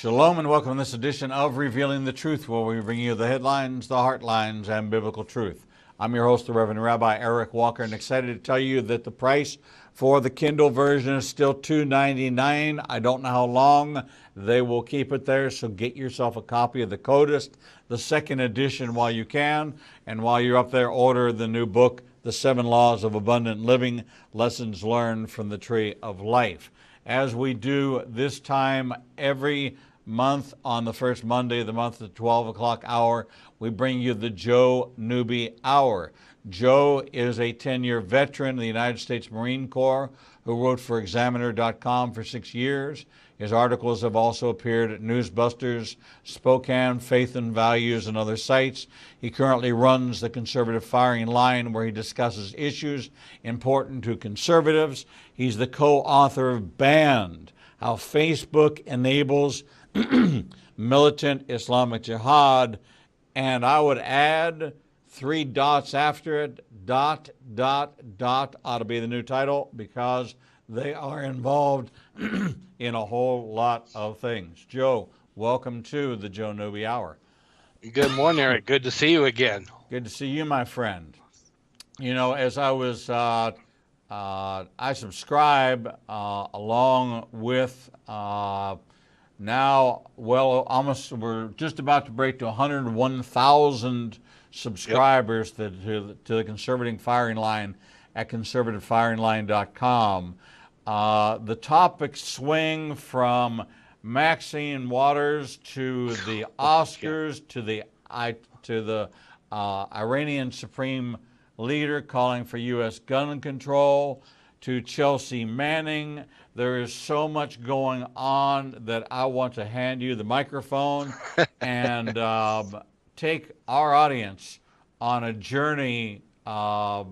Shalom and welcome to this edition of Revealing the Truth, where we bring you the headlines, the heartlines, and biblical truth. I'm your host, the Reverend Rabbi Eric Walker, and excited to tell you that the price for the Kindle version is still $2.99. I don't know how long they will keep it there, so get yourself a copy of the Codist, the second edition, while you can. And while you're up there, order the new book, The 7 Laws of Abundant Living, Lessons Learned from the Tree of Life. As we do this time every month on the first Monday of the month at the 12 o'clock hour, we bring you the Joe Newby Hour. Joe is a 10-year veteran of the United States Marine Corps who wrote for Examiner.com for 6 years. His articles have also appeared at Newsbusters, Spokane, Faith and Values, and other sites. He currently runs the Conservative Firing Line, where he discusses issues important to conservatives. He's the co-author of Banned, How Facebook Enables Militant Islamic Jihad, and I would add 3 dots after it, ... ought to be the new title, because they are involved in a whole lot of things. Joe, welcome to the Joe Newby Hour. Good morning, Eric. Good to see you again. Good to see you, my friend. You know, as I was, I subscribe along with now, well, almost, we're just about to break to 101,000 subscribers to the Conservative Firing Line at conservativefiringline.com. The topics swing from Maxine Waters to the Oscars to the Iranian Supreme Leader calling for U.S. gun control to Chelsea Manning. There is so much going on that I want to hand you the microphone and take our audience on a journey. It's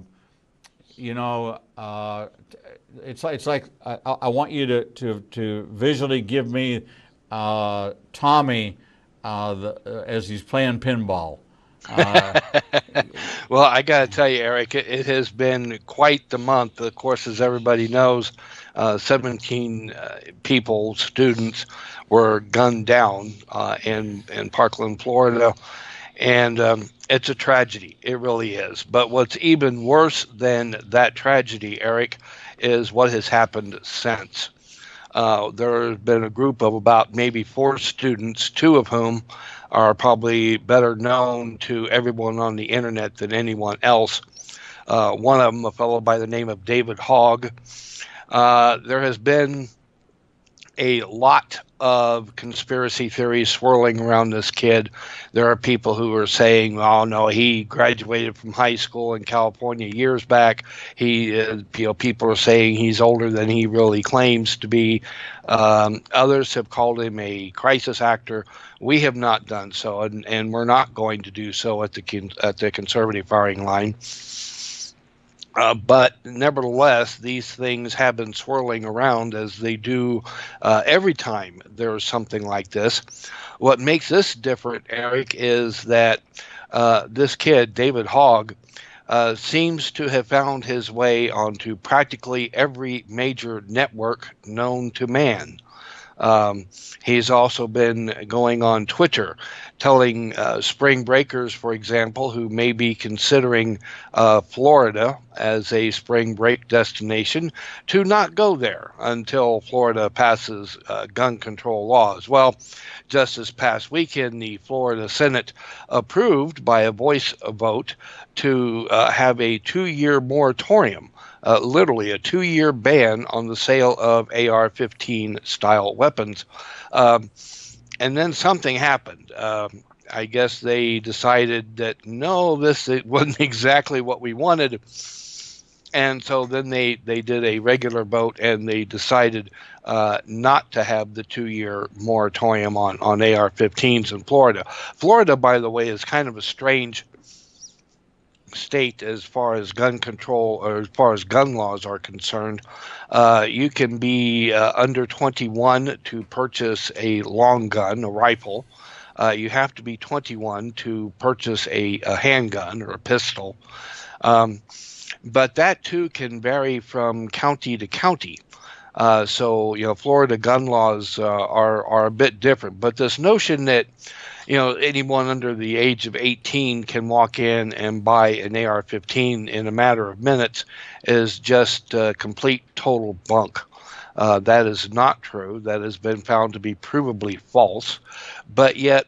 like I want you to visually give me Tommy as he's playing pinball. Well, I got to tell you, Eric, it has been quite the month. Of course, as everybody knows, 17 people, students, were gunned down in Parkland, Florida. And it's a tragedy. It really is. But what's even worse than that tragedy, Eric, is what has happened since. There has been a group of about maybe 4 students, 2 of whom are probably better known to everyone on the internet than anyone else. One of them, a fellow by the name of David Hogg. There has been a lot of conspiracy theories swirling around this kid. There are people who are saying, "Oh no, he graduated from high school in California years back." People are saying he's older than he really claims to be. Others have called him a crisis actor. We have not done so, and we're not going to do so at the Conservative Firing Line. But nevertheless, these things have been swirling around as they do every time there's something like this. What makes this different, Eric, is that this kid, David Hogg, seems to have found his way onto practically every major network known to man. He's also been going on Twitter, telling spring breakers, for example, who may be considering Florida as a spring break destination, to not go there until Florida passes gun control laws. Well, just this past weekend, the Florida Senate approved by a voice vote to have a 2-year moratorium. Literally a 2-year ban on the sale of AR-15 style weapons. And then something happened. I guess they decided that, no, it wasn't exactly what we wanted. And so then they did a regular vote, and they decided not to have the 2-year moratorium on AR-15s in Florida. Florida, by the way, is kind of a strange state as far as gun control, or as far as gun laws are concerned. You can be under 21 to purchase a long gun, a rifle. You have to be 21 to purchase a handgun or a pistol. But that too can vary from county to county. So, Florida gun laws are a bit different. But this notion that, anyone under the age of 18 can walk in and buy an AR-15 in a matter of minutes is just complete, total bunk. That is not true. That has been found to be provably false. But yet,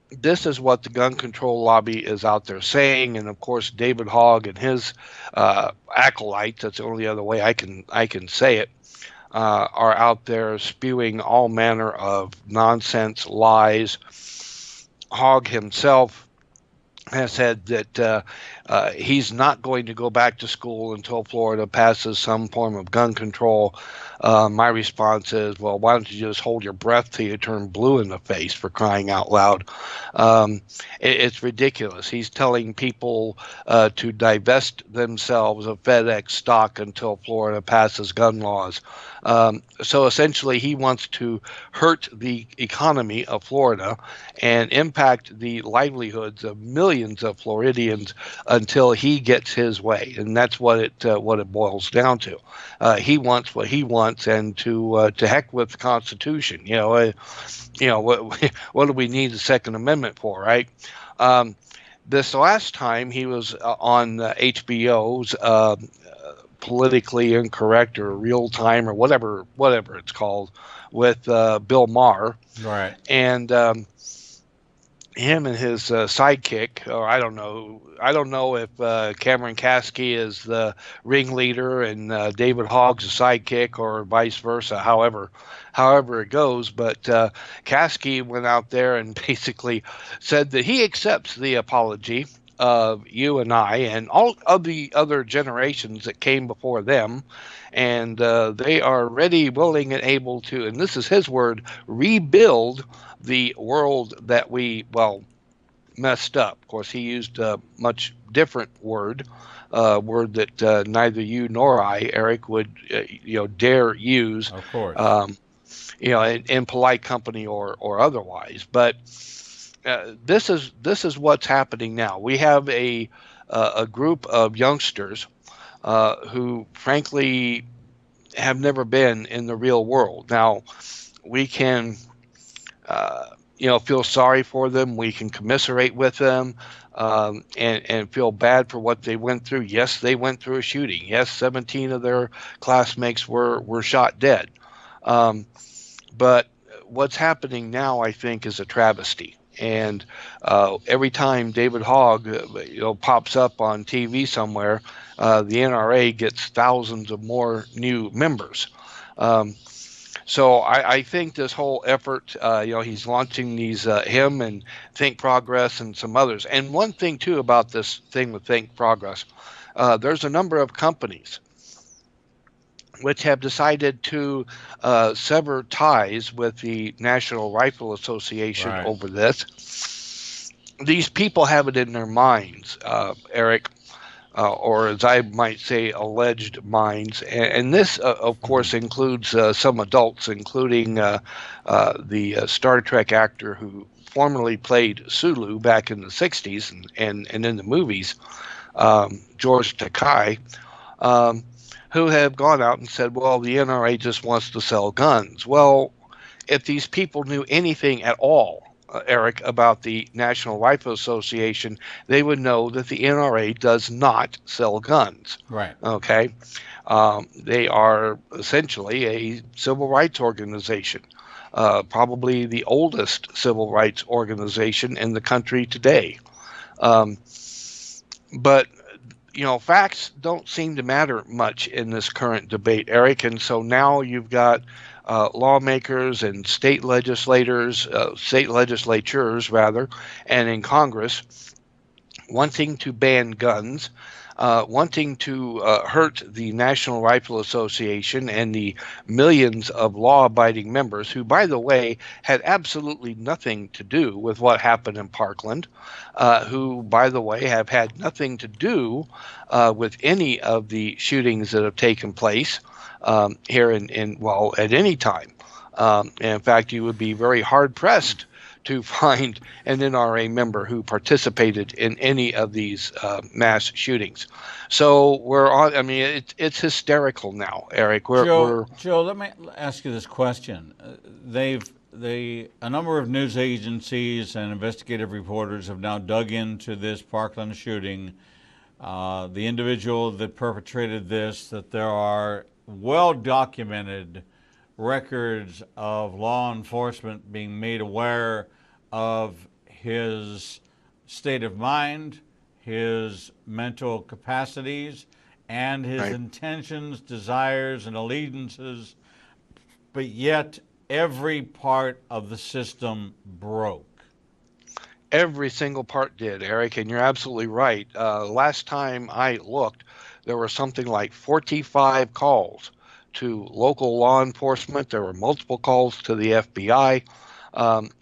this is what the gun control lobby is out there saying, and of course, David Hogg and his acolytes, that's the only other way I can say it, are out there spewing all manner of nonsense, lies. Hogg himself has said that he's not going to go back to school until Florida passes some form of gun control. My response is, well, why don't you just hold your breath till you turn blue in the face, for crying out loud? It's ridiculous. He's telling people to divest themselves of FedEx stock until Florida passes gun laws. So essentially, he wants to hurt the economy of Florida and impact the livelihoods of millions of Floridians until he gets his way, and that's what it boils down to. He wants what he wants, and to heck with the Constitution. What do we need the Second Amendment for, right? This last time he was on HBO's Politically Incorrect or Real Time or whatever it's called, with Bill Maher, right? And him and his sidekick, or I don't know if Cameron Kasky is the ringleader and David Hogg's the sidekick, or vice versa. However it goes, but Kasky went out there and basically said that he accepts the apology of you and I and all of the other generations that came before them, and they are ready, willing, and able to, and this is his word, rebuild the world that we, messed up. Of course, he used a much different word that neither you nor I, Eric, would dare use. Of course. In polite company or otherwise. But this is what's happening now. We have a group of youngsters who, frankly, have never been in the real world. Now, we can feel sorry for them. We can commiserate with them, and feel bad for what they went through. Yes, they went through a shooting. Yes, 17 of their classmates were shot dead. But what's happening now, I think, is a travesty. And every time David Hogg pops up on TV somewhere, the NRA gets thousands of more new members. So I think this whole effort, he's launching these, him and Think Progress and some others. And one thing, too, about this thing with Think Progress, there's a number of companies which have decided to sever ties with the National Rifle Association over this. These people have it in their minds, Eric, or as I might say, alleged minds. And this, of course, includes some adults, including the Star Trek actor who formerly played Sulu back in the 60s and in the movies, George Takei, who have gone out and said, well, the NRA just wants to sell guns. Well, if these people knew anything at all, Eric, about the National Rifle Association, they would know that the NRA does not sell guns. Right. Okay. They are essentially a civil rights organization, probably the oldest civil rights organization in the country today. But facts don't seem to matter much in this current debate, Eric. And so now you've got lawmakers and state legislatures, and in Congress wanting to ban guns, wanting to hurt the National Rifle Association and the millions of law-abiding members who, by the way, had absolutely nothing to do with what happened in Parkland, who, by the way, have had nothing to do with any of the shootings that have taken place here at any time. In fact, you would be very hard-pressed to find an NRA member who participated in any of these mass shootings. So we're on. I mean, it's hysterical now, Eric. Joe, let me ask you this question. A number of news agencies and investigative reporters have now dug into this Parkland shooting. The individual that perpetrated this, that there are well-documented records of law enforcement being made aware of his state of mind, his mental capacities, and his intentions, desires, and allegiances, but yet every part of the system broke. Every single part did, Eric, and you're absolutely right. Last time I looked, there were something like 45 calls to local law enforcement. There were multiple calls to the FBI,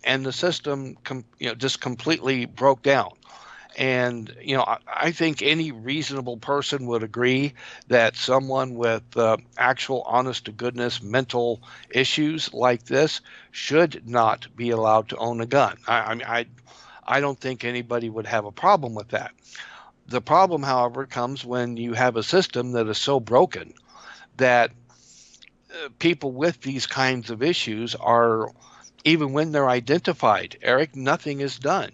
and the system just completely broke down. And, I think any reasonable person would agree that someone with actual honest-to-goodness mental issues like this should not be allowed to own a gun. I don't think anybody would have a problem with that. The problem, however, comes when you have a system that is so broken that people with these kinds of issues are, even when they're identified, Eric, nothing is done.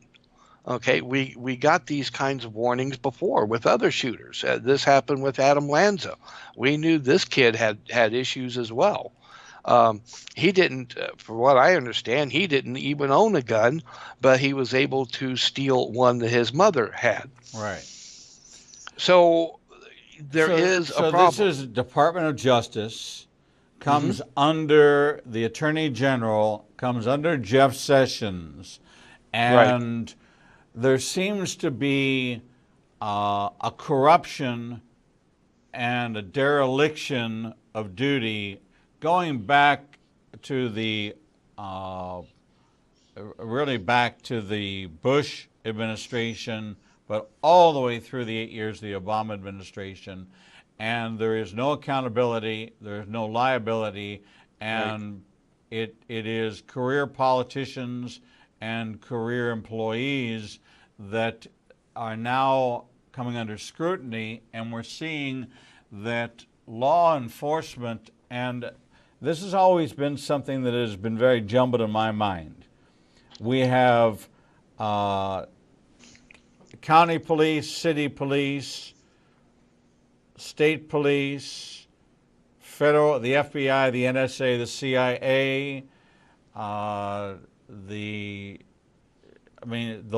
Okay, we got these kinds of warnings before with other shooters. This happened with Adam Lanza. We knew this kid had issues as well. He didn't, for what I understand, he didn't even own a gun, but he was able to steal one that his mother had. Right. So there is a problem. So this is Department of Justice, comes under the Attorney General, comes under Jeff Sessions, and there seems to be a corruption and a dereliction of duty going back to the really back to the Bush administration, but all the way through the 8 years of the Obama administration. And there is no accountability, there is no liability, and it is career politicians and career employees that are now coming under scrutiny, and we're seeing that law enforcement, and this has always been something that has been very jumbled in my mind. We have county police, city police, state police, federal, the FBI, the NSA, the CIA, the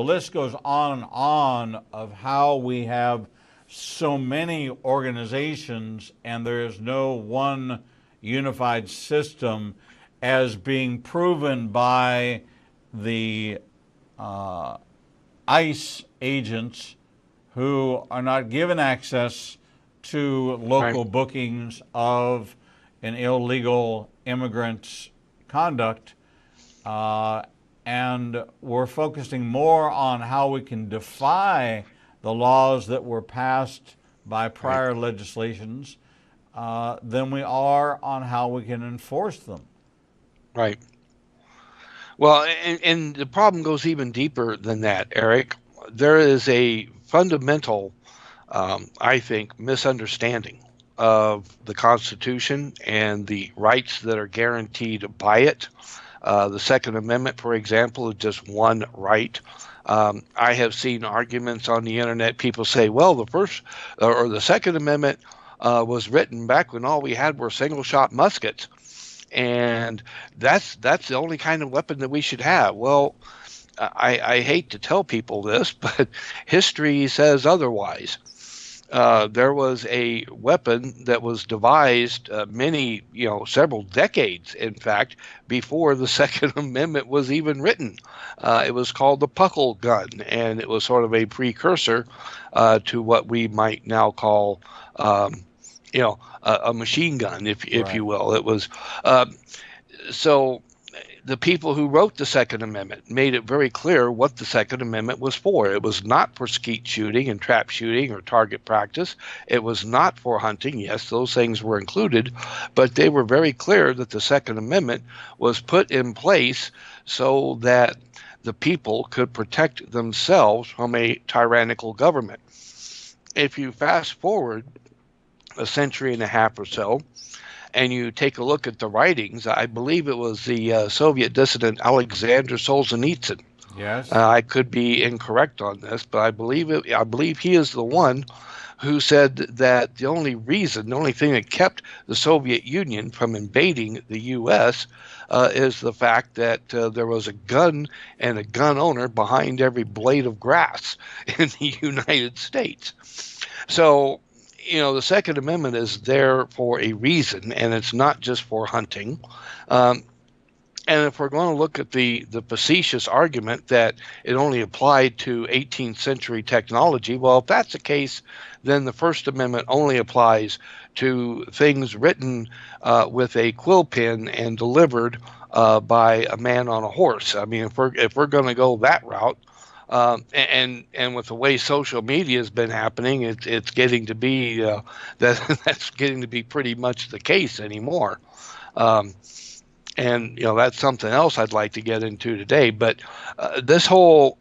list goes on and on of how we have so many organizations and there is no one unified system, as being proven by the ICE agents who are not given access to local bookings of an illegal immigrant's conduct. And we're focusing more on how we can defy the laws that were passed by prior legislations than we are on how we can enforce them. Right. Well, and the problem goes even deeper than that, Eric. There is a fundamental, I think, misunderstanding of the Constitution and the rights that are guaranteed by it. The Second Amendment, for example, is just one right. I have seen arguments on the internet. People say, well, the Second Amendment was written back when all we had were single-shot muskets, and that's the only kind of weapon that we should have. Well, I hate to tell people this, but history says otherwise. There was a weapon that was devised several decades, in fact, before the Second Amendment was even written. It was called the Puckle gun, and it was sort of a precursor to what we might now call, a machine gun, if you will. It was so. The people who wrote the Second Amendment made it very clear what the Second Amendment was for. It was not for skeet shooting and trap shooting or target practice. It was not for hunting. Yes, those things were included, but they were very clear that the Second Amendment was put in place so that the people could protect themselves from a tyrannical government. If you fast forward a century and a half or so, and you take a look at the writings, I believe it was the Soviet dissident Alexander Solzhenitsyn. Yes. I could be incorrect on this, but I believe he is the one who said that the only thing that kept the Soviet Union from invading the U.S. Is the fact that there was a gun and a gun owner behind every blade of grass in the United States. So, the Second Amendment is there for a reason, and it's not just for hunting. And if we're going to look at the facetious argument that it only applied to 18th century technology, well, if that's the case, then the First Amendment only applies to things written with a quill pen and delivered by a man on a horse. I mean, if we're going to go that route, and with the way social media has been happening, it's getting to be that's getting to be pretty much the case anymore. And that's something else I'd like to get into today. But this whole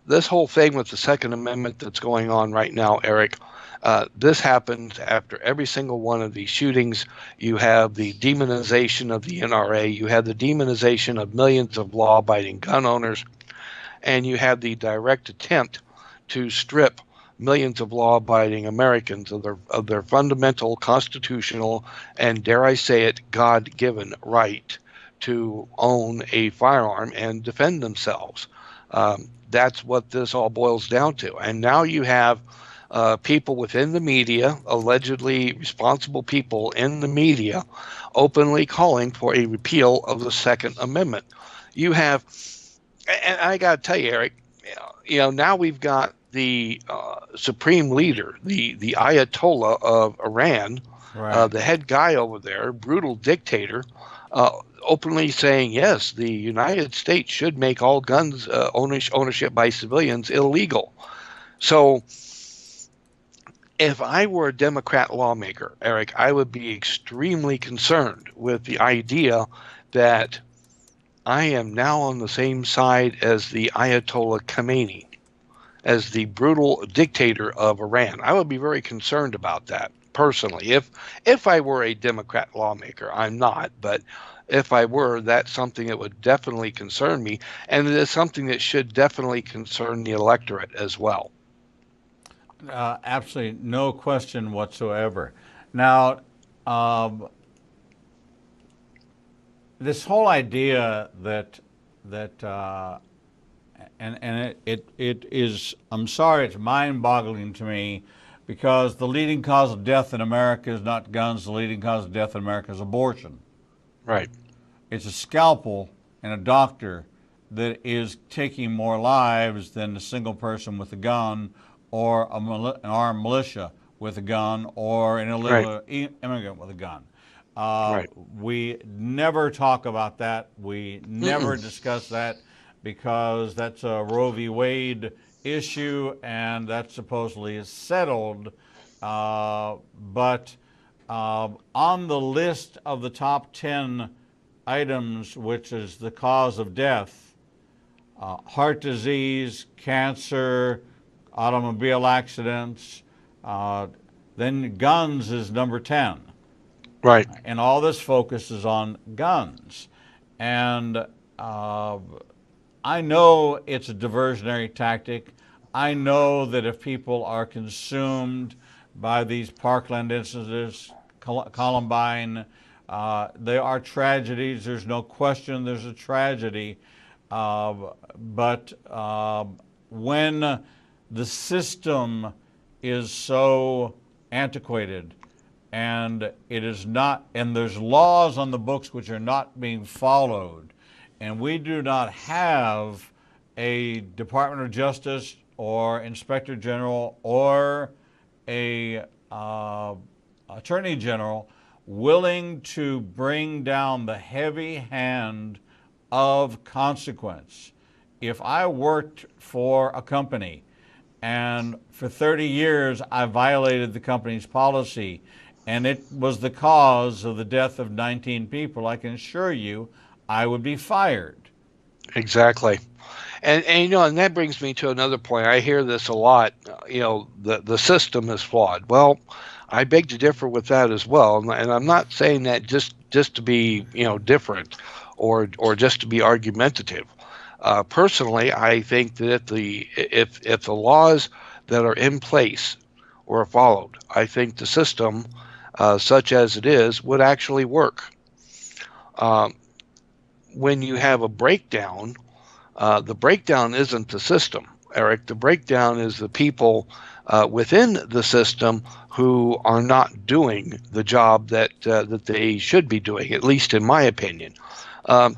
thing with the Second Amendment that's going on right now, Eric, this happens after every single one of these shootings. You have the demonization of the NRA. You have the demonization of millions of law-abiding gun owners, and you have the direct attempt to strip millions of law-abiding Americans of their fundamental constitutional and, dare I say it, God-given right to own a firearm and defend themselves. That's what this all boils down to. And now you have people within the media, allegedly responsible people in the media, openly calling for a repeal of the Second Amendment. You have, and I got to tell you, Eric, now we've got the supreme leader, the Ayatollah of Iran, Right. the head guy over there, brutal dictator, openly saying, yes, the United States should make all guns ownership by civilians illegal. So if I were a Democrat lawmaker, Eric, I would be extremely concerned with the idea that I am now on the same side as the Ayatollah Khamenei, as the brutal dictator of Iran. I would be very concerned about that personally. If I were a Democrat lawmaker, I'm not, but if I were, that's something that would definitely concern me, and it is something that should definitely concern the electorate as well. Absolutely, no question whatsoever. Now, this whole idea that it is, I'm sorry, it's mind-boggling to me, because the leading cause of death in America is not guns. The leading cause of death in America is abortion. Right. It's a scalpel and a doctor that is taking more lives than a single person with a gun, or an armed militia with a gun, or an illegal immigrant with a gun. Right. We never talk about that. We never discuss that, because that's a Roe v. Wade issue, and that supposedly is settled. But on the list of the top 10 items, which is the cause of death, heart disease, cancer, automobile accidents, then guns is number 10. Right. And all this focuses on guns. And I know it's a diversionary tactic. I know that if people are consumed by these Parkland incidents, Columbine, there are tragedies. There's no question there's a tragedy. But when the system is so antiquated, and it is not, and there's laws on the books which are not being followed, and we do not have a Department of Justice or Inspector General or a Attorney General willing to bring down the heavy hand of consequence. If I worked for a company and for 30 years I violated the company's policy, and it was the cause of the death of 19 people, I can assure you I would be fired. Exactly. And and that brings me to another point. I hear this a lot. The system is flawed. Well, I beg to differ with that as well. And I'm not saying that just to be different, or just to be argumentative. Personally, I think that if the laws that are in place were followed, I think the system, such as it is, would actually work. Um, when you have a breakdown, the breakdown isn't the system, Eric. The breakdown is the people within the system who are not doing the job that they should be doing, at least in my opinion. Um,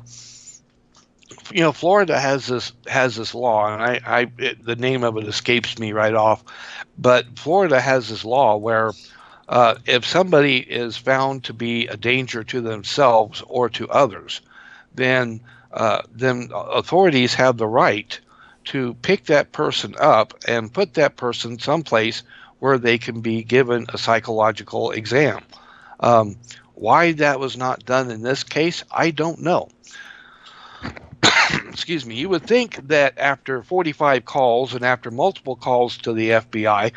Florida has this law, and the name of it escapes me right off, but Florida has this law where if somebody is found to be a danger to themselves or to others, then authorities have the right to pick that person up and put that person someplace where they can be given a psychological exam. Um, why that was not done in this case, I don't know. Excuse me. You would think that after 45 calls and after multiple calls to the FBI,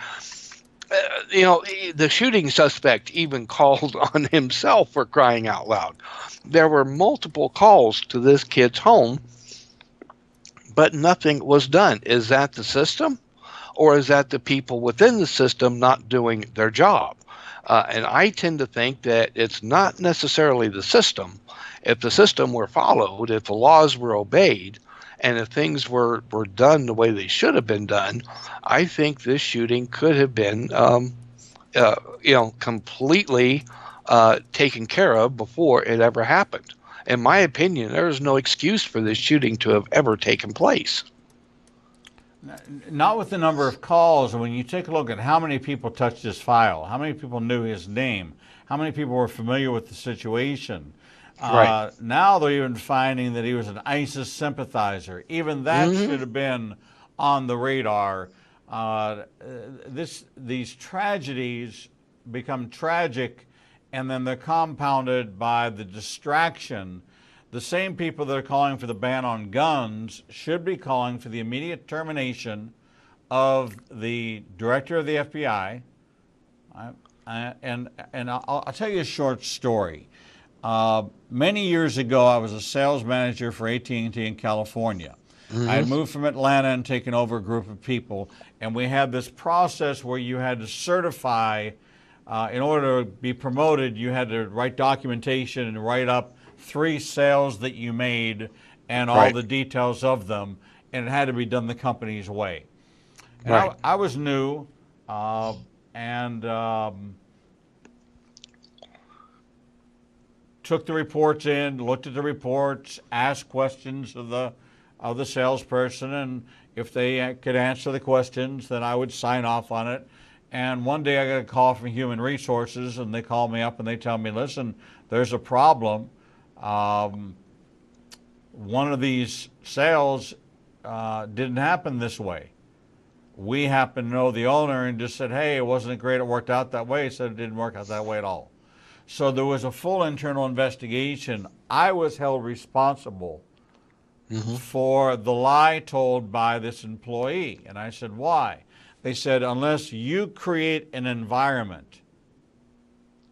the shooting suspect even called on himself, for crying out loud. There were multiple calls to this kid's home, but nothing was done. Is that the system, or is that the people within the system not doing their job? And I tend to think that it's not necessarily the system. If the system were followed, if the laws were obeyed, and if things were done the way they should have been done, I think this shooting could have been, completely taken care of before it ever happened. In my opinion, there is no excuse for this shooting to have ever taken place. Not with the number of calls. When you take a look at how many people touched his file, how many people knew his name, how many people were familiar with the situation. Right. Now they're even finding that he was an ISIS sympathizer. Even that should have been on the radar. These tragedies become tragic, and then they're compounded by the distraction. The same people that are calling for the ban on guns should be calling for the immediate termination of the director of the FBI. And I'll tell you a short story. Many years ago, I was a sales manager for AT&T in California. I had moved from Atlanta and taken over a group of people, and we had this process where you had to certify, in order to be promoted, you had to write documentation and write up 3 sales that you made and all the details of them, and it had to be done the company's way. And I was new, and took the reports in, looked at the reports, asked questions of the salesperson, and if they could answer the questions, then I would sign off on it. And one day I got a call from Human Resources, and they call me up and they tell me, listen, there's a problem. One of these sales didn't happen this way. We happen to know the owner and just said, hey, it wasn't great, it worked out that way. He said it didn't work out that way at all. So there was a full internal investigation. I was held responsible for the lie told by this employee. And I said, why? They said, unless you create an environment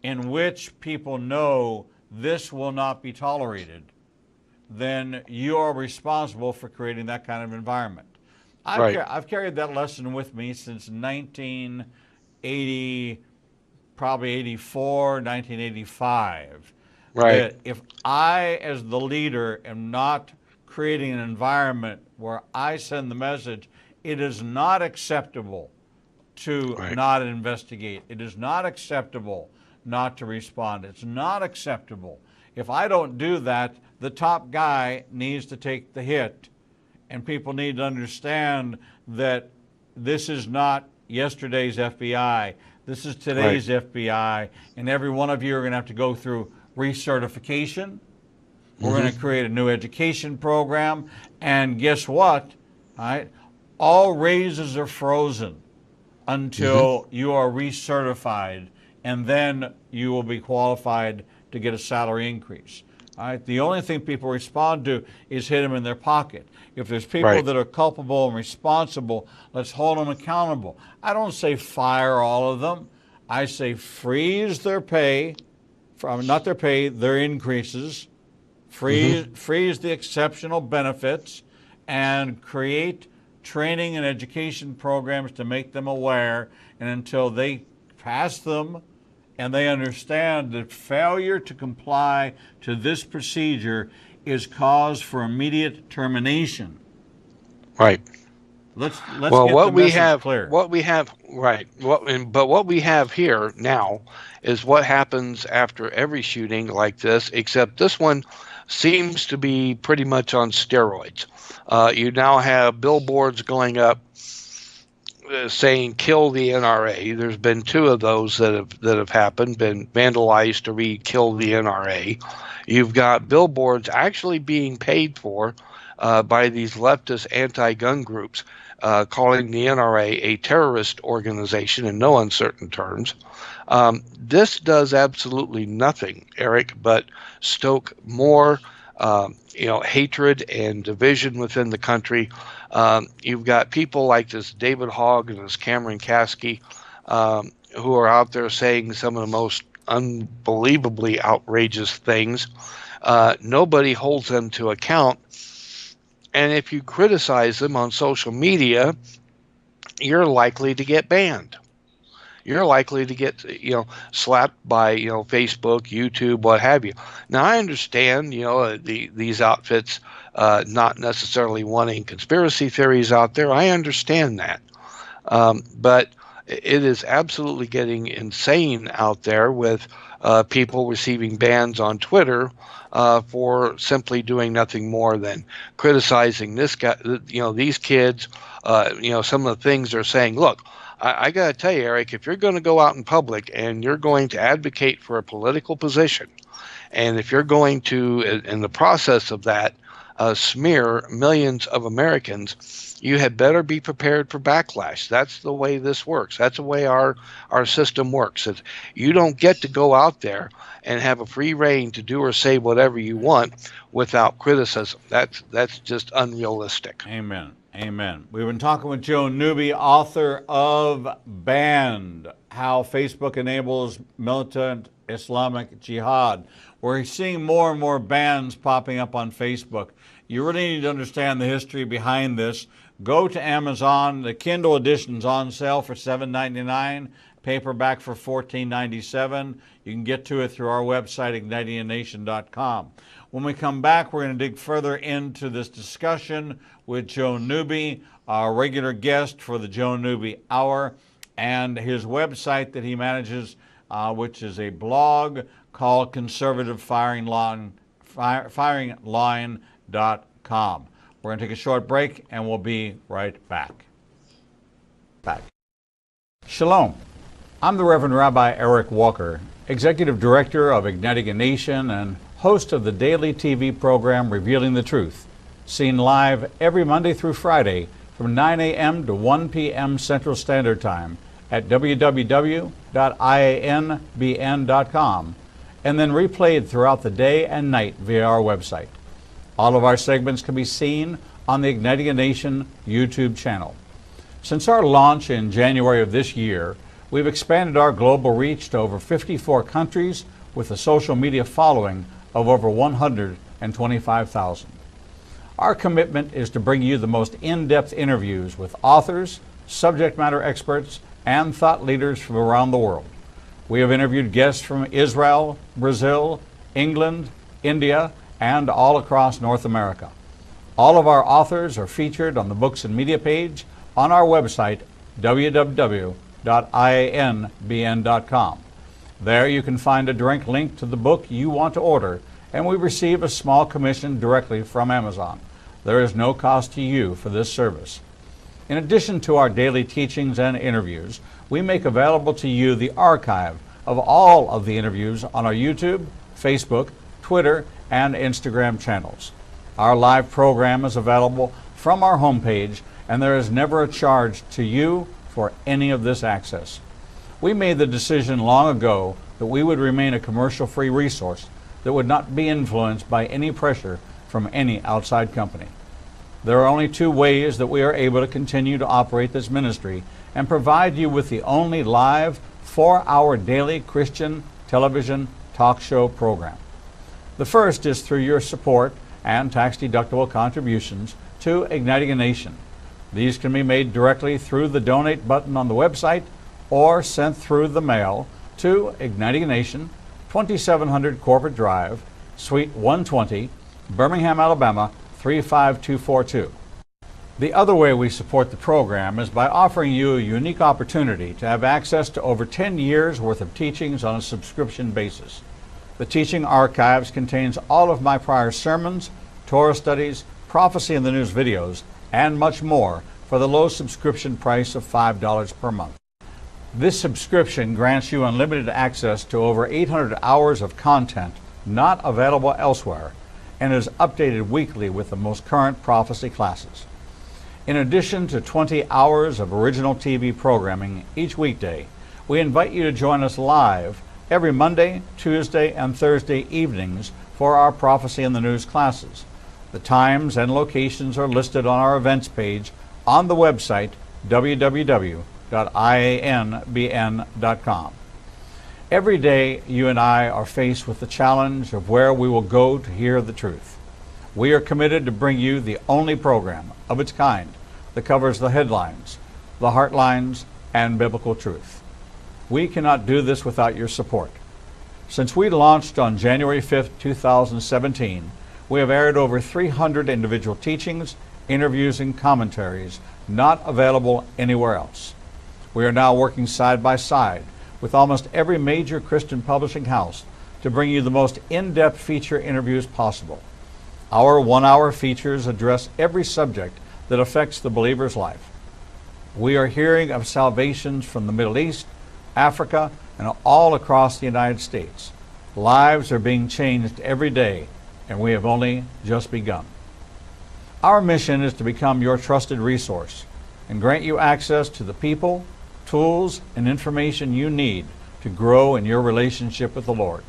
in which people know this will not be tolerated, then you are responsible for creating that kind of environment. I've carried that lesson with me since 1980, probably 84, 1985. That if I, as the leader, am not creating an environment where I send the message, it is not acceptable to not investigate. It is not acceptable not to respond. It's not acceptable. If I don't do that, the top guy needs to take the hit, and people need to understand that this is not yesterday's FBI. This is today's FBI, and every one of you are going to have to go through recertification. We're going to create a new education program, and guess what? All raises are frozen until you are recertified, and then you will be qualified to get a salary increase. All right? The only thing people respond to is hit them in their pocket. If there's people Right. that are culpable and responsible, let's hold them accountable. I don't say fire all of them. I say freeze their pay, not their pay, their increases, freeze the exceptional benefits, and create training and education programs to make them aware. And until they pass them and they understand that failure to comply to this procedure is cause for immediate termination. Right. Let's Well, get what the we message have, clear. what we have, right? But what we have here now is what happens after every shooting like this, except this one seems to be pretty much on steroids. You now have billboards going up saying "kill the NRA." There's been 2 of those that have happened, been vandalized to read "kill the NRA." You've got billboards actually being paid for by these leftist anti-gun groups, calling the NRA a terrorist organization in no uncertain terms. This does absolutely nothing, Eric, but stoke more hatred and division within the country. You've got people like this David Hogg and this Cameron Kasky who are out there saying some of the most unbelievably outrageous things. Nobody holds them to account. And if you criticize them on social media, you're likely to get banned. You're likely to get, slapped by, Facebook, YouTube, what have you. Now, I understand, these outfits not necessarily wanting conspiracy theories out there. I understand that. But it is absolutely getting insane out there with people receiving bans on Twitter for simply doing nothing more than criticizing this guy, these kids, some of the things they're saying. Look, I got to tell you, Eric, if you're going to go out in public and you're going to advocate for a political position, and if you're going to, in the process of that, smear millions of Americans, you had better be prepared for backlash. That's the way this works. That's the way our system works. You don't get to go out there and have a free reign to do or say whatever you want without criticism. That's just unrealistic. Amen. Amen. We've been talking with Joe Newby, author of Banned, How Facebook Enables Militant Islamic Jihad. We're seeing more and more bans popping up on Facebook. You really need to understand the history behind this. Go to Amazon. The Kindle edition's on sale for $7.99, paperback for $14.97. You can get to it through our website, ignitingnation.com. When we come back, we're going to dig further into this discussion with Joe Newby, our regular guest for the Joe Newby Hour, and his website that he manages, which is a blog called conservativefiringline.com. We're going to take a short break, and we'll be right back. Shalom. I'm the Reverend Rabbi Eric Walker, Executive Director of Igniting a Nation and host of the daily TV program Revealing the Truth, seen live every Monday through Friday from 9 a.m. to 1 p.m. Central Standard Time at www.ianbn.com, and then replayed throughout the day and night via our website. All of our segments can be seen on the Igniting a Nation YouTube channel. Since our launch in January of this year, we've expanded our global reach to over 54 countries with a social media following of over 125,000. Our commitment is to bring you the most in-depth interviews with authors, subject matter experts, and thought leaders from around the world. We have interviewed guests from Israel, Brazil, England, India, and all across North America. All of our authors are featured on the Books and Media page on our website, www.ianbn.com. There you can find a direct link to the book you want to order, and we receive a small commission directly from Amazon. There is no cost to you for this service. In addition to our daily teachings and interviews, we make available to you the archive of all of the interviews on our YouTube, Facebook, Twitter, and Instagram channels. Our live program is available from our homepage, and there is never a charge to you for any of this access. We made the decision long ago that we would remain a commercial-free resource that would not be influenced by any pressure from any outside company. There are only two ways that we are able to continue to operate this ministry and provide you with the only live 4-hour daily Christian television talk show program. The first is through your support and tax-deductible contributions to Igniting a Nation. These can be made directly through the donate button on the website or sent through the mail to Igniting a Nation, 2700 Corporate Drive, Suite 120, Birmingham, Alabama, 35242. The other way we support the program is by offering you a unique opportunity to have access to over 10 years worth of teachings on a subscription basis. The teaching archives contains all of my prior sermons, Torah studies, prophecy in the news videos, and much more for the low subscription price of $5 per month. This subscription grants you unlimited access to over 800 hours of content not available elsewhere and is updated weekly with the most current prophecy classes. In addition to 20 hours of original TV programming each weekday, we invite you to join us live every Monday, Tuesday, and Thursday evenings for our Prophecy in the News classes. The times and locations are listed on our events page on the website www.ianbn.com. Every day, you and I are faced with the challenge of where we will go to hear the truth. We are committed to bring you the only program of its kind that covers the headlines, the heartlines, and biblical truth. We cannot do this without your support. Since we launched on January 5th, 2017, we have aired over 300 individual teachings, interviews, and commentaries not available anywhere else. We are now working side by side with almost every major Christian publishing house to bring you the most in-depth feature interviews possible. Our 1-hour features address every subject that affects the believer's life. We are hearing of salvations from the Middle East, Africa, and all across the United States. Lives are being changed every day, and we have only just begun. Our mission is to become your trusted resource and grant you access to the people, tools, and information you need to grow in your relationship with the Lord.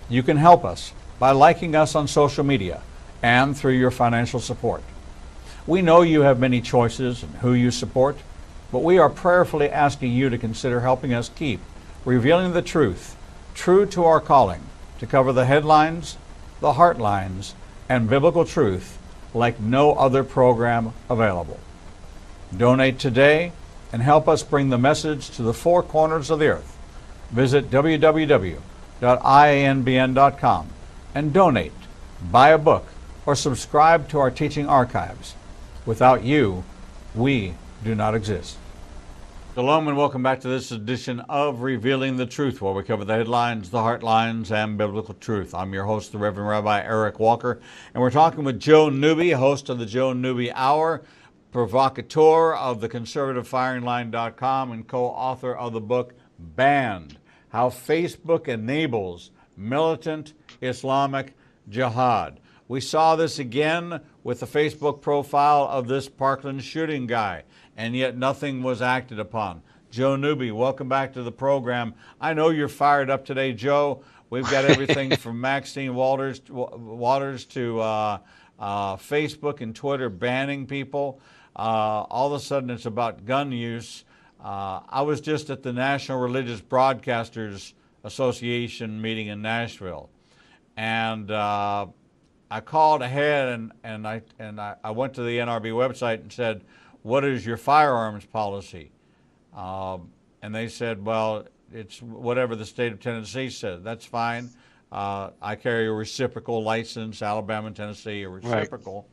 You can help us by liking us on social media and through your financial support. We know you have many choices in who you support, but we are prayerfully asking you to consider helping us keep revealing the truth, true to our calling, to cover the headlines, the heartlines, and biblical truth like no other program available. Donate today and help us bring the message to the four corners of the earth. Visit www.ianbn.com and donate, buy a book, or subscribe to our teaching archives. Without you, we do not exist. Shalom and welcome back to this edition of Revealing the Truth, where we cover the headlines, the heartlines, and biblical truth. I'm your host, the Reverend Rabbi Eric Walker, and we're talking with Joe Newby, host of the Joe Newby Hour, provocateur of the conservativefiringline.com, and co-author of the book Banned: How Facebook Enables Militant Islamic Jihad. We saw this again with the Facebook profile of this Parkland shooting guy, and yet nothing was acted upon. Joe Newby, welcome back to the program. I know you're fired up today, Joe. We've got everything from Maxine Waters to Facebook and Twitter banning people. All of a sudden it's about gun use. I was just at the National Religious Broadcasters Association meeting in Nashville, and I called ahead and I went to the NRB website and said, "What is your firearms policy?" And they said, "Well, it's whatever the state of Tennessee says." That's fine. I carry a reciprocal license, Alabama and Tennessee, a reciprocal. Right.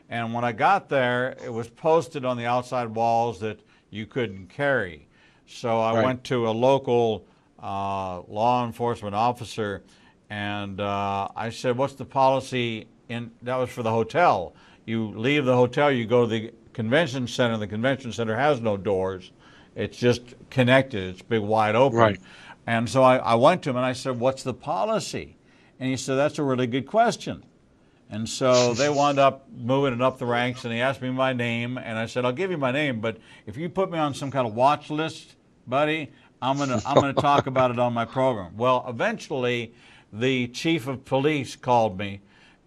And when I got there, it was posted on the outside walls that you couldn't carry. So I went to a local law enforcement officer, and I said, "What's the policy?" That was for the hotel. You leave the hotel, you go to the convention center. The convention center has no doors. It's just connected. It's big, wide open. Right. And so I went to him and I said, "What's the policy?" And he said, "That's a really good question." And so they wound up moving it up the ranks, and he asked me my name, and I said, "I'll give you my name, but if you put me on some kind of watch list, buddy, I'm gonna talk about it on my program." Well, eventually the chief of police called me,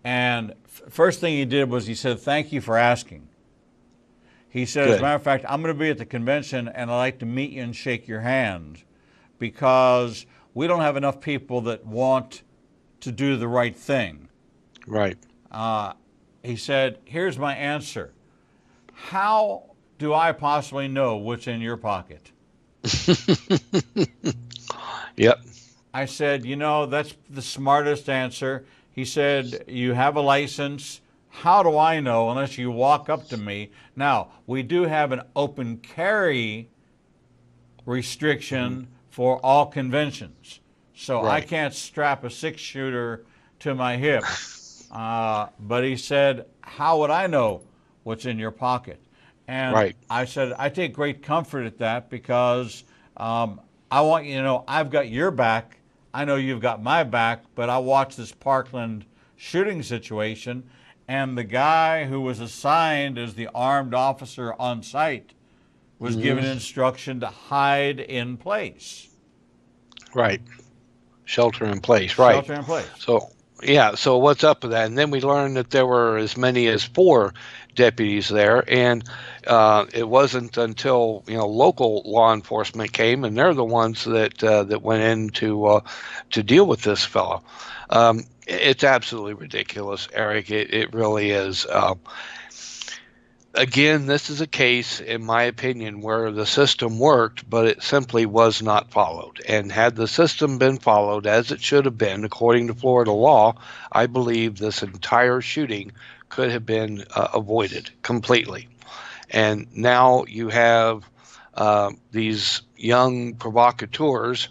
and first thing he did was he said, "Thank you for asking." He said, "As a Good. matter of fact, I'm going to be at the convention, and I'd like to meet you and shake your hand, because we don't have enough people that want to do the right thing." Right. He said, "Here's my answer. How do I possibly know what's in your pocket?" Yep. I said, "That's the smartest answer." He said, "You have a license. How do I know unless you walk up to me?" Now, we do have an open carry restriction for all conventions. So I Right. can't strap a 6-shooter to my hip. But he said, "How would I know what's in your pocket?" And Right. I said, "I take great comfort at that, because I want you to know I've got your back. I know you've got my back, but I watched this Parkland shooting situation, and the guy who was assigned as the armed officer on site was given instruction to hide in place." Right. Shelter in place. Right. Shelter in place. So, yeah. So what's up with that? And then we learned that there were as many as 4 deputies there, and it wasn't until local law enforcement came, and they're the ones that went in to deal with this fellow. It's absolutely ridiculous, Eric. It really is. Again, this is a case, in my opinion, where the system worked, but it simply was not followed. And had the system been followed as it should have been, according to Florida law, I believe this entire shooting could have been avoided completely. And now you have these young provocateurs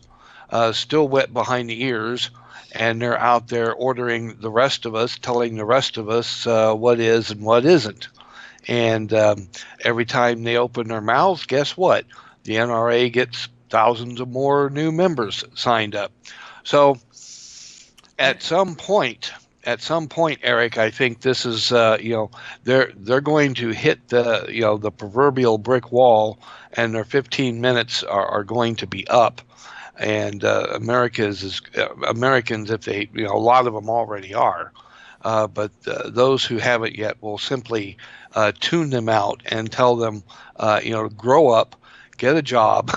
still wet behind the ears, and they're out there ordering the rest of us, telling the rest of us what is and what isn't. And every time they open their mouths, guess what? The NRA gets thousands of more new members signed up. So at some point, Eric, I think this is they're going to hit the proverbial brick wall, and their 15 minutes are going to be up. And Americans, if they a lot of them already are. But those who haven't yet will simply tune them out and tell them, grow up, get a job,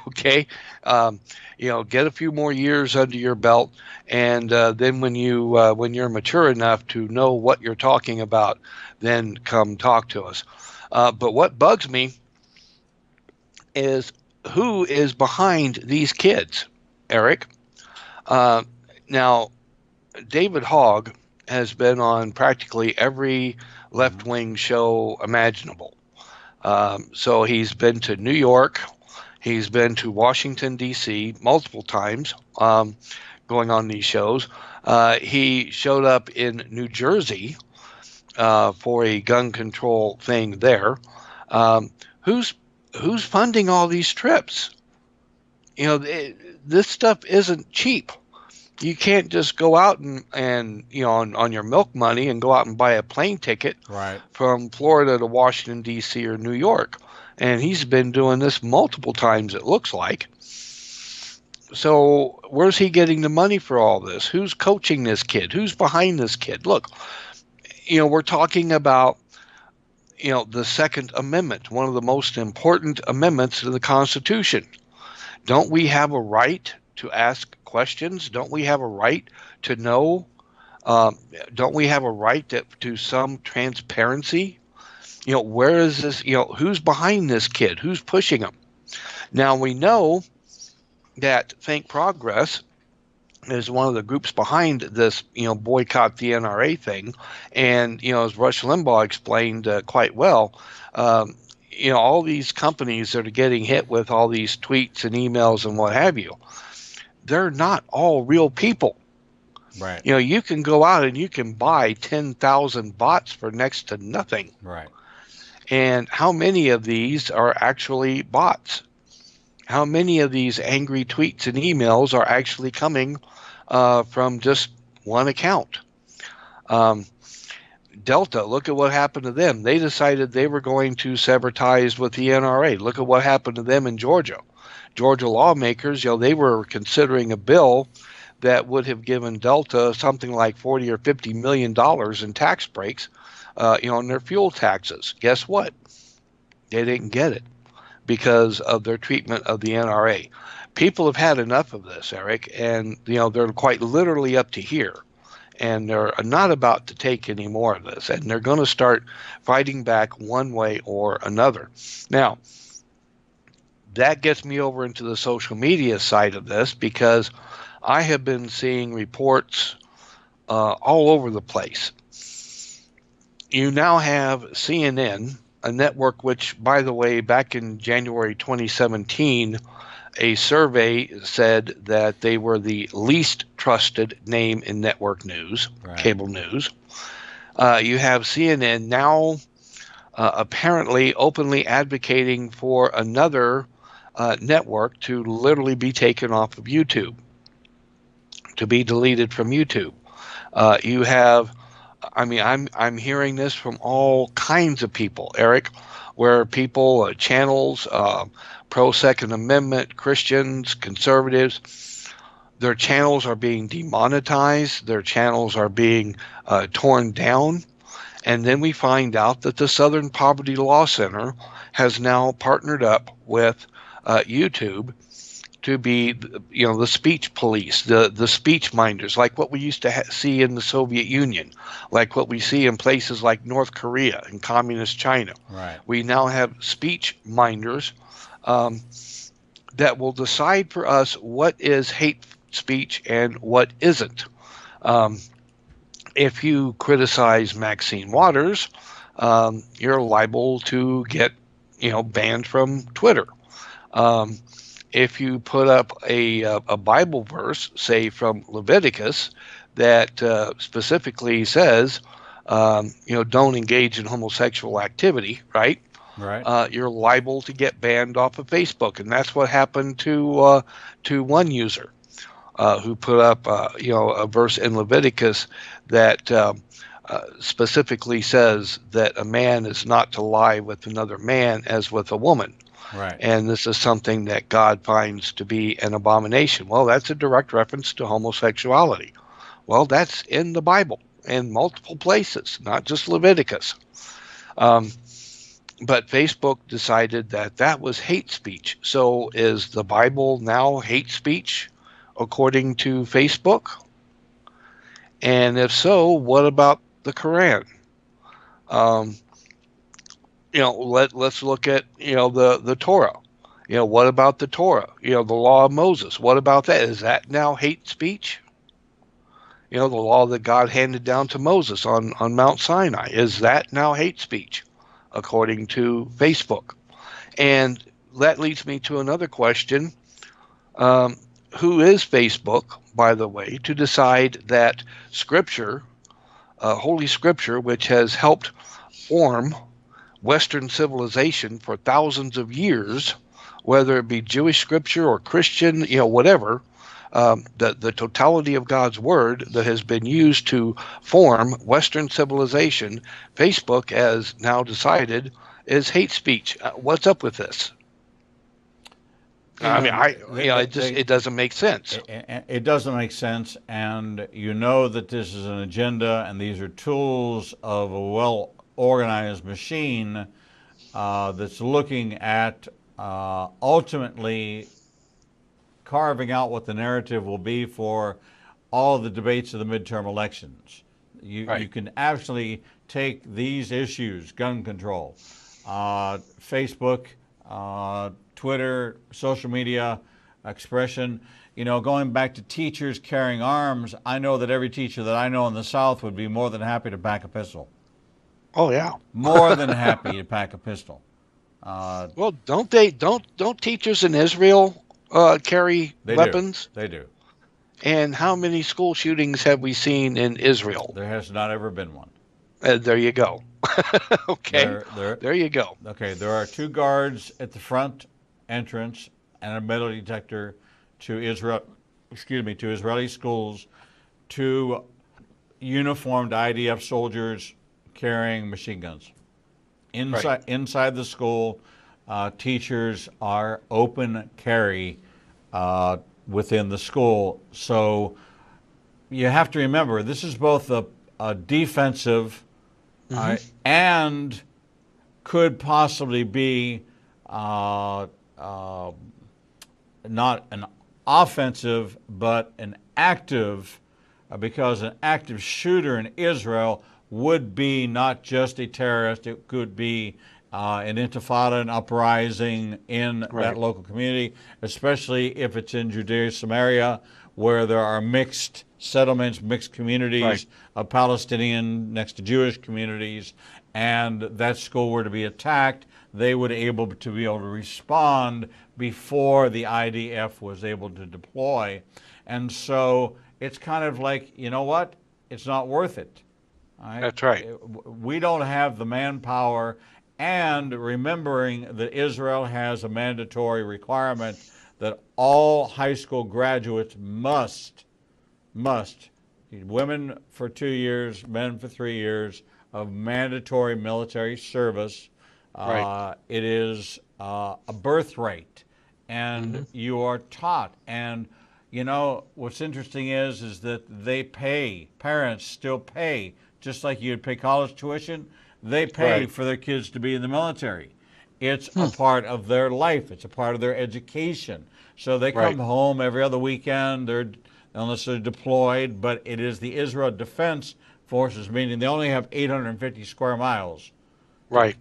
okay, get a few more years under your belt, and then when you're mature enough to know what you're talking about, then come talk to us. But what bugs me is who is behind these kids, Eric. Now, David Hogg has been on practically every left-wing show imaginable. So he's been to New York, he's been to Washington, D.C. multiple times going on these shows. He showed up in New Jersey for a gun control thing there. Who's funding all these trips? This stuff isn't cheap. You can't just go out and on your milk money and go out and buy a plane ticket from Florida to Washington, D.C. or New York. And he's been doing this multiple times, it looks like. So where's he getting the money for all this? Who's coaching this kid? Who's behind this kid? Look, we're talking about, the Second Amendment, one of the most important amendments to the Constitution. Don't we have a right to ask questions? Don't we have a right to know? Don't we have a right to some transparency? Where is this? Who's behind this kid? Who's pushing him? Now, we know that Think Progress is one of the groups behind this, boycott the NRA thing. And, as Rush Limbaugh explained quite well, all these companies that are getting hit with all these tweets and emails and what have you, they're not all real people. Right. You can go out and you can buy 10,000 bots for next to nothing. Right. And how many of these are actually bots? How many of these angry tweets and emails are actually coming from just one account? Delta, look at what happened to them. They decided they were going to sever ties with the NRA. Look at what happened to them in Georgia. Georgia lawmakers, they were considering a bill that would have given Delta something like 40 or 50 million dollars in tax breaks, on their fuel taxes. Guess what? They didn't get it because of their treatment of the NRA. People have had enough of this, Eric, and they're quite literally up to here, and they're not about to take any more of this, and they're going to start fighting back one way or another. Now, that gets me over into the social media side of this, because I have been seeing reports all over the place. You now have CNN, a network which, by the way, back in January 2017, a survey said that they were the least trusted name in network news, right, cable news. You have CNN now apparently openly advocating for another network to literally be taken off of YouTube, to be deleted from YouTube. You have, I'm hearing this from all kinds of people, Eric, where people, channels, pro-Second Amendment, Christians, conservatives, their channels are being demonetized, their channels are being torn down. And then we find out that the Southern Poverty Law Center has now partnered up with YouTube to be, the speech police, the speech minders, like what we used to see in the Soviet Union, like what we see in places like North Korea and communist China. Right. We now have speech minders that will decide for us what is hate speech and what isn't. If you criticize Maxine Waters, you're liable to get, banned from Twitter. If you put up a Bible verse, say from Leviticus, that specifically says, don't engage in homosexual activity, right? Right. You're liable to get banned off of Facebook, and that's what happened to one user who put up, a verse in Leviticus that specifically says that a man is not to lie with another man as with a woman. Right. And this is something that God finds to be an abomination. Well, that's a direct reference to homosexuality. Well, that's in the Bible in multiple places, not just Leviticus. But Facebook decided that that was hate speech. So is the Bible now hate speech according to Facebook? And if so, what about the Quran? Let's look at, the Torah. What about the Torah? The law of Moses. What about that? Is that now hate speech? The law that God handed down to Moses on Mount Sinai. Is that now hate speech according to Facebook? And that leads me to another question. Who is Facebook, by the way, to decide that Scripture, Holy Scripture, which has helped form Western civilization for thousands of years, whether it be Jewish Scripture or Christian, whatever, the totality of God's Word that has been used to form Western civilization, Facebook has now decided is hate speech. What's up with this? It doesn't make sense. It doesn't make sense, and that this is an agenda, and these are tools of a well-organized machine that's looking at ultimately carving out what the narrative will be for all of the debates of the midterm elections. You can actually take these issues, gun control, Facebook, Twitter, social media, expression, going back to teachers carrying arms. I know that every teacher that I know in the South would be more than happy to pack a pistol. Oh yeah, more than happy to pack a pistol. Well, don't teachers in Israel carry weapons? They do. And how many school shootings have we seen in Israel? There has not ever been one. There you go. Okay. There you go. Okay. There are 2 guards at the front entrance and a metal detector to Israeli schools, 2 uniformed IDF soldiers carrying machine guns. Inside the school, teachers are open carry within the school. So you have to remember, this is both a defensive and could possibly be not an offensive, but an active, because an active shooter in Israel would be not just a terrorist, it could be an intifada, an uprising in that local community, especially if it's in Judea, Samaria, where there are mixed settlements, mixed communities of Palestinian next to Jewish communities, and that school were to be attacked, they would be able to respond before the IDF was able to deploy. And so it's kind of like, you know what? It's not worth it. Right? That's right. We don't have the manpower, and remembering that Israel has a mandatory requirement that all high school graduates must, women for 2 years, men for 3 years, of mandatory military service. It is a birthright, and you are taught. And you know what's interesting is that they pay. Parents still pay, just like you'd pay college tuition. They pay for their kids to be in the military. It's a part of their life. It's a part of their education. So they come home every other weekend. Unless they're deployed, but it is the Israel Defense Forces, meaning they only have 850 square miles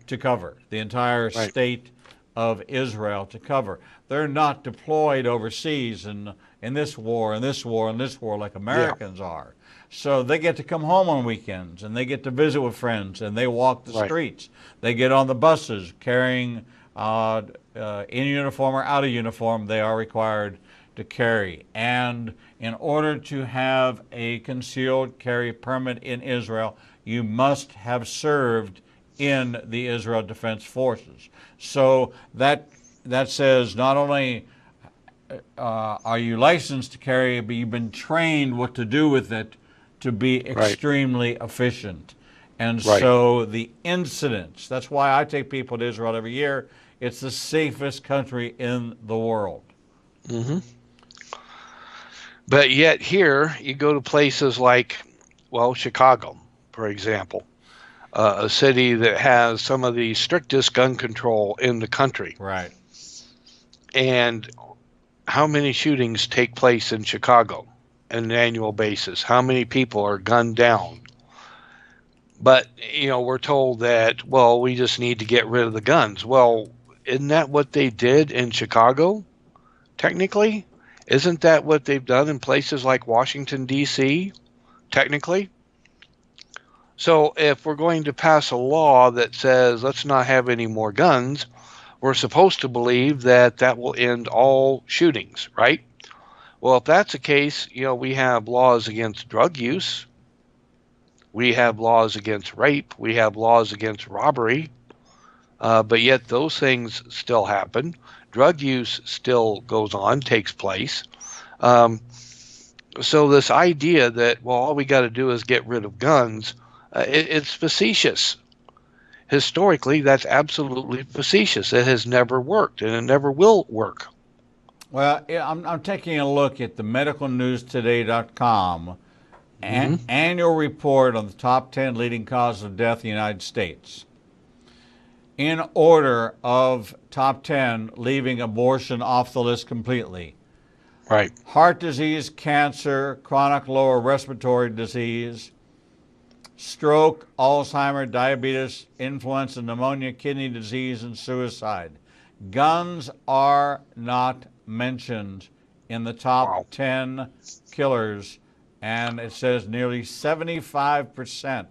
to cover, the entire state of Israel to cover. They're not deployed overseas in this war, and this war, and this war like Americans are. So they get to come home on weekends, and they get to visit with friends, and they walk the streets. They get on the buses carrying, in uniform or out of uniform, they are required to carry. And in order to have a concealed carry permit in Israel, you must have served in the Israel Defense Forces. So that says not only are you licensed to carry, but you've been trained what to do with it to be extremely efficient. And so the incidents, that's why I take people to Israel every year. It's the safest country in the world. But yet here, you go to places like, well, Chicago, for example, a city that has some of the strictest gun control in the country. And how many shootings take place in Chicago on an annual basis? How many people are gunned down? But, you know, we're told that, well, we just need to get rid of the guns. Well, isn't that what they did in Chicago, technically? Isn't that what they've done in places like Washington, D.C., technically? So if we're going to pass a law that says let's not have any more guns, we're supposed to believe that that will end all shootings, right? Well, if that's the case, you know, we have laws against drug use. We have laws against rape. We have laws against robbery. But yet those things still happen. Drug use still goes on, takes place. So this idea that, well, all we got to do is get rid of guns, it's facetious. Historically, that's absolutely facetious. It has never worked, and it never will work. Well, I'm taking a look at the medicalnewstoday.com annual report on the top 10 leading causes of death in the United States. In order of top 10, leaving abortion off the list completely. Heart disease, cancer, chronic lower respiratory disease, stroke, Alzheimer, diabetes, influenza, pneumonia, kidney disease, and suicide. Guns are not mentioned in the top 10 killers, and it says nearly 75%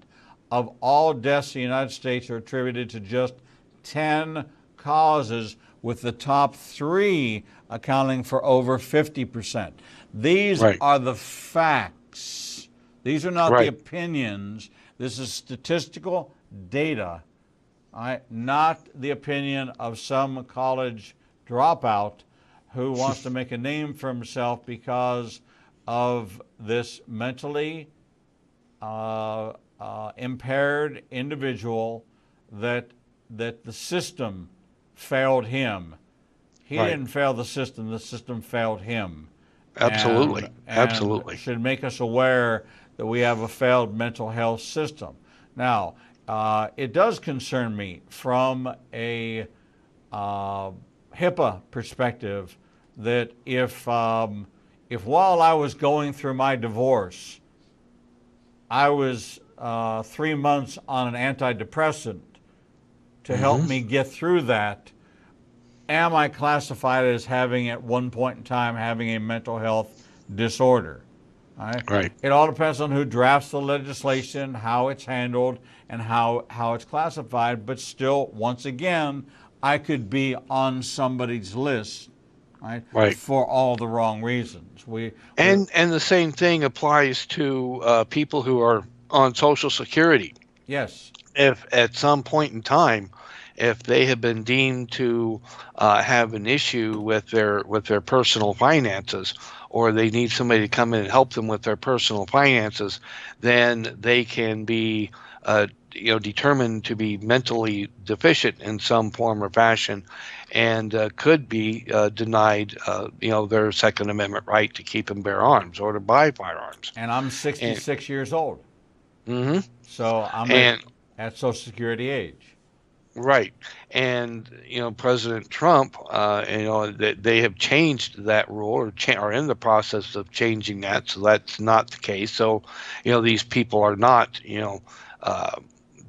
of all deaths in the United States are attributed to just 10 causes, with the top 3 accounting for over 50%. These are the facts. These are not the opinions. This is statistical data, not the opinion of some college dropout who wants to make a name for himself because of this mentally impaired individual that the system failed him. He didn't fail the system failed him. Absolutely. And Absolutely. should make us aware that we have a failed mental health system. Now, it does concern me from a HIPAA perspective that if while I was going through my divorce, I was 3 months on an antidepressant to help me get through that, am I classified as having at one point in time having a mental health disorder? All right. Right. It all depends on who drafts the legislation, how it's handled, and how it's classified. But still, once again, I could be on somebody's list, right, Right. for all the wrong reasons. And the same thing applies to people who are on Social Security. Yes, If at some point in time, if they have been deemed to have an issue with their personal finances, or they need somebody to come in and help them with their personal finances, then they can be determined to be mentally deficient in some form or fashion, and could be denied their Second Amendment right to keep and bear arms or to buy firearms. and I'm And 66 years old, hmm so I'm and at Social Security age. Right. And, President Trump, they have changed that rule, or are in the process of changing that. So that's not the case. So, these people are not, uh,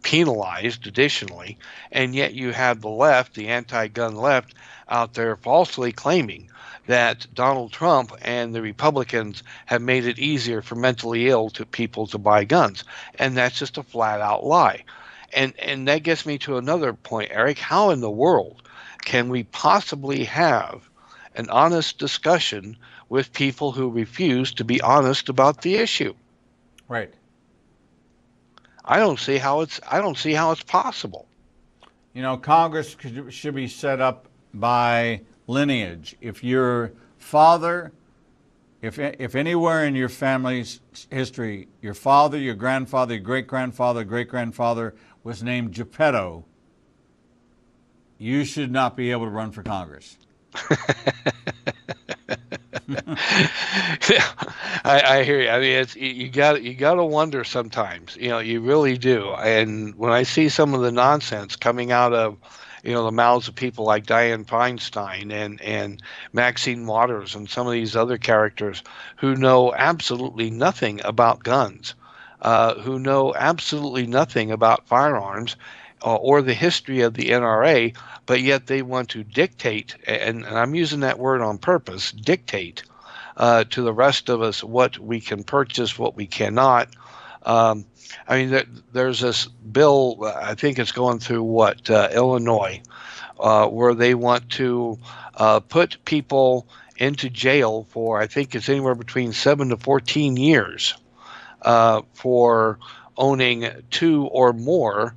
penalized additionally. And yet you have the left, the anti-gun left, out there falsely claiming that Donald Trump and the Republicans have made it easier for mentally ill people to buy guns. And that's just a flat out lie. And that gets me to another point, Eric. How in the world can we possibly have an honest discussion with people who refuse to be honest about the issue? Right. I don't see how it's possible. Congress should be set up by lineage. If your father, if anywhere in your family's history, your father, your grandfather, your great-grandfather was named Geppetto, you should not be able to run for Congress. I hear you. I mean, it's you got to wonder sometimes. You really do. And when I see some of the nonsense coming out of the mouths of people like Dianne Feinstein and Maxine Waters and some of these other characters who know absolutely nothing about guns, who know absolutely nothing about firearms or the history of the NRA, but yet they want to dictate, and I'm using that word on purpose, dictate to the rest of us what we can purchase, what we cannot. There's this bill, I think it's going through Illinois, where they want to put people into jail for, I think it's anywhere between 7 to 14 years for owning 2 or more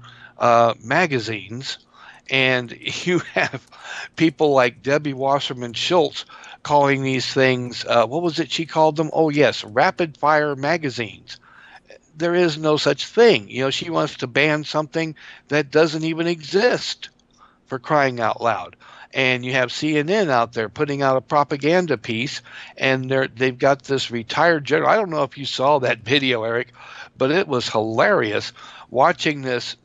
magazines. And you have people like Debbie Wasserman Schultz calling these things, what was it she called them? Oh, yes, rapid fire magazines. There is no such thing. She wants to ban something that doesn't even exist, for crying out loud. And you have CNN out there putting out a propaganda piece, and they've got this retired general. I don't know if you saw that video, Eric, but it was hilarious watching this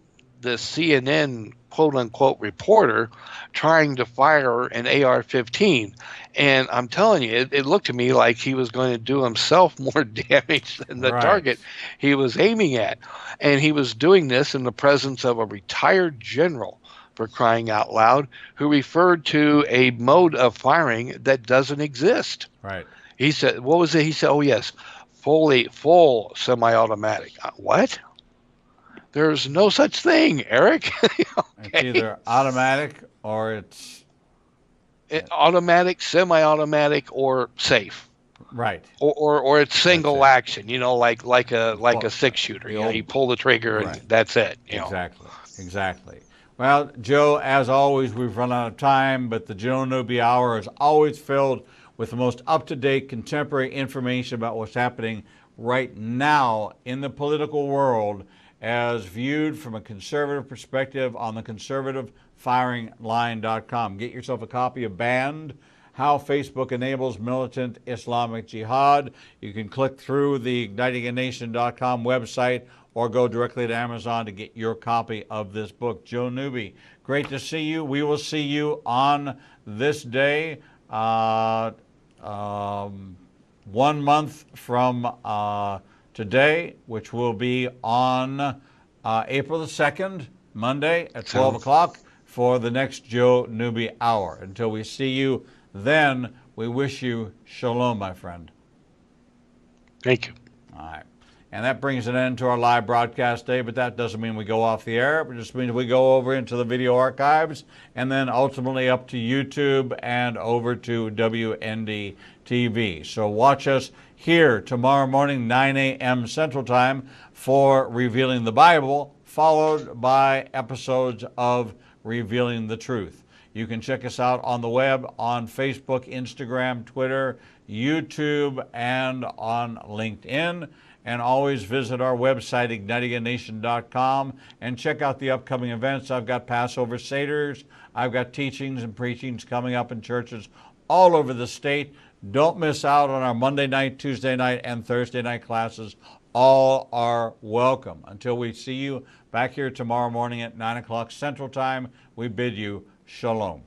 CNN quote unquote reporter trying to fire an AR-15. And I'm telling you, it looked to me like he was going to do himself more damage than the target he was aiming at. And he was doing this in the presence of a retired general, for crying out loud, who referred to a mode of firing that doesn't exist. Right. He said, what was it? He said, oh, yes, full semi-automatic. What? There's no such thing, Eric. Okay. It's either automatic or it's automatic, semi-automatic, or safe. Right. Or it's single action. Like a 6-shooter. You pull the trigger and that's it. Exactly. Well, Joe, as always, we've run out of time, but the Joe Newby Hour is always filled with the most up-to-date, contemporary information about what's happening right now in the political world, as viewed from a conservative perspective on the conservativefiringline.com. Get yourself a copy of Banned How Facebook Enables Militant Islamic Jihad. You can click through the ignitinganation.com website or go directly to Amazon to get your copy of this book. Joe Newby, great to see you. We will see you on this day, 1 month from today, which will be on April the 2nd, Monday at 12 o'clock for the next Joe Newby Hour. Until we see you then, we wish you shalom, my friend. Thank you. All right. And that brings an end to our live broadcast day, but that doesn't mean we go off the air. It just means we go over into the video archives and then ultimately up to YouTube and over to WND TV. So watch us here tomorrow morning, 9 a.m. Central Time for Revealing the Bible, followed by episodes of Revealing the Truth. You can check us out on the web, on Facebook, Instagram, Twitter, YouTube, and on LinkedIn. And always visit our website, ignitinganation.com, and check out the upcoming events. I've got Passover Seders. I've got teachings and preachings coming up in churches all over the state. Don't miss out on our Monday night, Tuesday night, and Thursday night classes. All are welcome. Until we see you back here tomorrow morning at 9 o'clock Central Time, we bid you shalom.